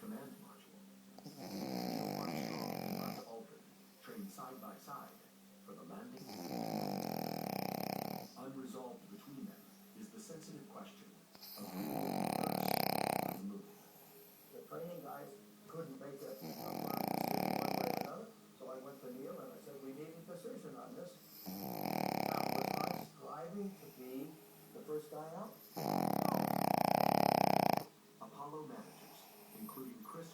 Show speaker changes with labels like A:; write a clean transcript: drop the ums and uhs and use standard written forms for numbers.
A: command module. Neil Armstrong and Buzz Aldrin trained side by side for the landing. Unresolved between them is the sensitive question of who will be first on the moon.
B: The training guys couldn't make a firm decision one way or another, so I went to Neil and I said, we need a decision on this. Now, was I striving to be the first guy out?
A: Apollo managers, including Chris